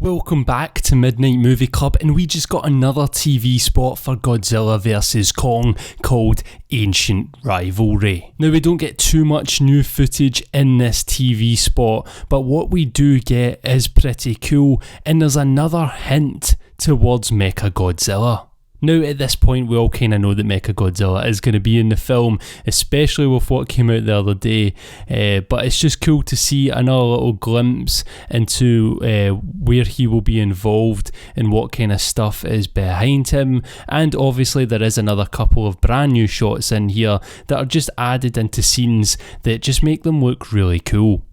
Welcome back to Midnight Movie Club, and we just got another TV spot for Godzilla vs Kong called Ancient Rivalry. Now, we don't get too much new footage in this TV spot, but what we do get is pretty cool, and there's another hint towards Mechagodzilla. Now, at this point, we all kind of know that Mechagodzilla is going to be in the film, especially with what came out the other day, but it's just cool to see another little glimpse into where he will be involved and what kind of stuff is behind him. And obviously there is another couple of brand new shots in here that are just added into scenes that just make them look really cool.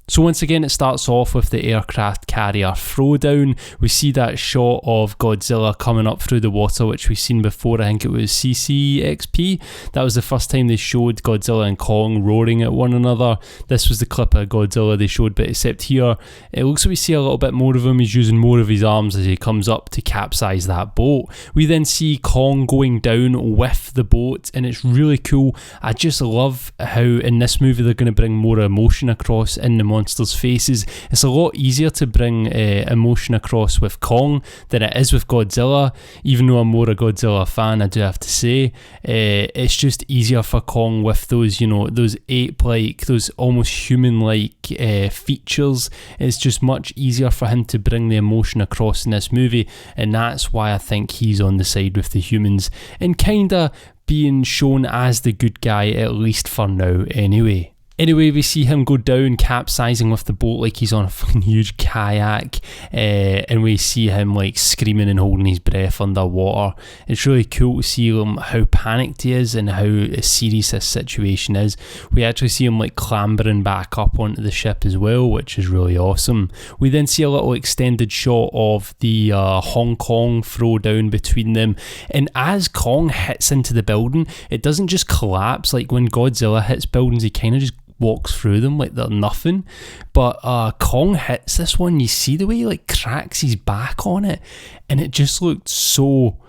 So once again, it starts off with the aircraft carrier throwdown. We see that shot of Godzilla coming up through the water, which we've seen before. I think it was CCXP. That was the first time they showed Godzilla and Kong roaring at one another. This was the clip of Godzilla they showed, but except here, it looks like we see a little bit more of him. He's using more of his arms as he comes up to capsize that boat. We then see Kong going down with the boat, and it's really cool. I just love how in this movie they're going to bring more emotion across in the monsters' faces. It's a lot easier to bring emotion across with Kong than it is with Godzilla. Even though I'm more a Godzilla fan, I do have to say it's just easier for Kong with those, you know, those ape-like, those almost human-like features. It's just much easier for him to bring the emotion across in this movie, and that's why I think he's on the side with the humans and kinda being shown as the good guy, at least for now anyway. Anyway, we see him go down, capsizing with the boat like he's on a fucking huge kayak, and we see him like screaming and holding his breath underwater. It's really cool to see him, how panicked he is and how serious this situation is. We actually see him like clambering back up onto the ship as well, which is really awesome. We then see a little extended shot of the Hong Kong throwdown between them, and as Kong hits into the building, it doesn't just collapse. Like when Godzilla hits buildings, he kind of just walks through them like they're nothing, but Kong hits this one. You see the way he like cracks his back on it, and it just looked so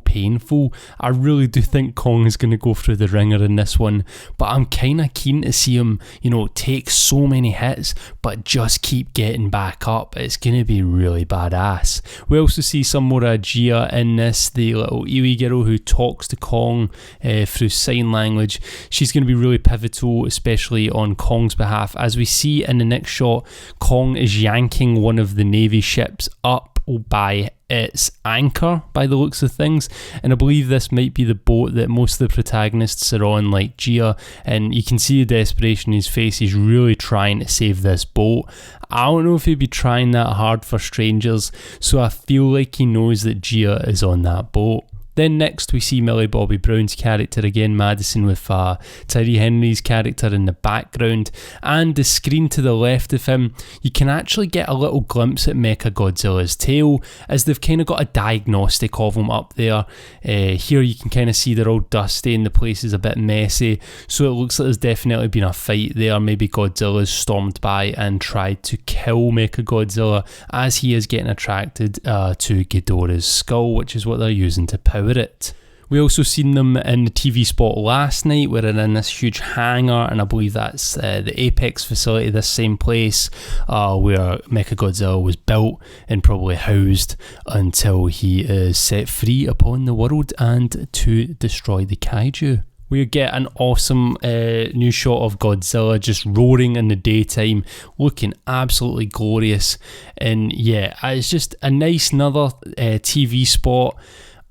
painful. I really do think Kong is going to go through the ringer in this one, but I'm kind of keen to see him, you know, take so many hits but just keep getting back up. It's going to be really badass. We also see some more Gia in this, the little Iwi girl who talks to Kong through sign language. She's going to be really pivotal, especially on Kong's behalf. As we see in the next shot, Kong is yanking one of the Navy ships up by its anchor by the looks of things, and I believe this might be the boat that most of the protagonists are on, like Gia, and you can see the desperation in his face. He's really trying to save this boat. I don't know if he'd be trying that hard for strangers, so I feel like he knows that Gia is on that boat. Then next we see Millie Bobby Brown's character again, Madison, with Tyree Henry's character in the background, and the screen to the left of him, you can actually get a little glimpse at Mechagodzilla's tail, as they've kind of got a diagnostic of him up there. Here you can kind of see they're all dusty and the place is a bit messy, so it looks like there's definitely been a fight there. Maybe Godzilla's stormed by and tried to kill Mechagodzilla, as he is getting attracted to Ghidorah's skull, which is what they're using to power it. We also seen them in the TV spot last night. We're in this huge hangar, and I believe that's the Apex facility, this same place where Mechagodzilla was built and probably housed until he is set free upon the world and to destroy the kaiju. We get an awesome new shot of Godzilla just roaring in the daytime, looking absolutely glorious. And yeah, it's just a nice another TV spot.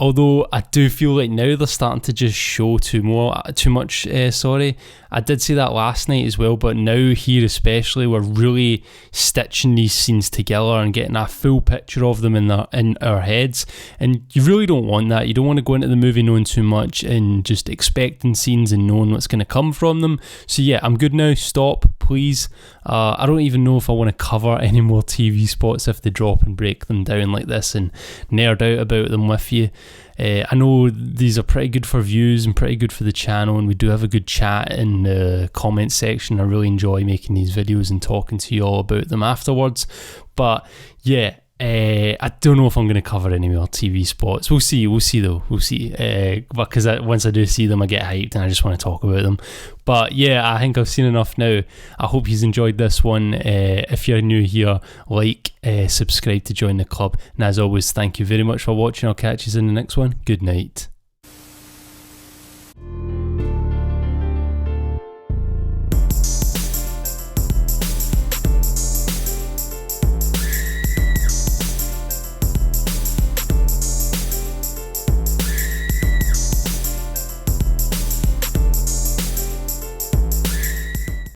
Although I do feel like now they're starting to just show too much. I did say that last night as well, but now here especially, we're really stitching these scenes together and getting a full picture of them in our heads. And you really don't want that. You don't want to go into the movie knowing too much and just expecting scenes and knowing what's going to come from them. So yeah, I'm good now. Stop, please. I don't even know if I want to cover any more TV spots if they drop and break them down like this and nerd out about them with you. I know these are pretty good for views and pretty good for the channel, and we do have a good chat in the comment section. I really enjoy making these videos and talking to you all about them afterwards. But yeah, I don't know if I'm going to cover any more TV spots. We'll see though. Because once I do see them, I get hyped and I just want to talk about them. But yeah, I think I've seen enough now. I hope you've enjoyed this one. If you're new here, subscribe to join the club. And as always, thank you very much for watching. I'll catch you in the next one. Good night.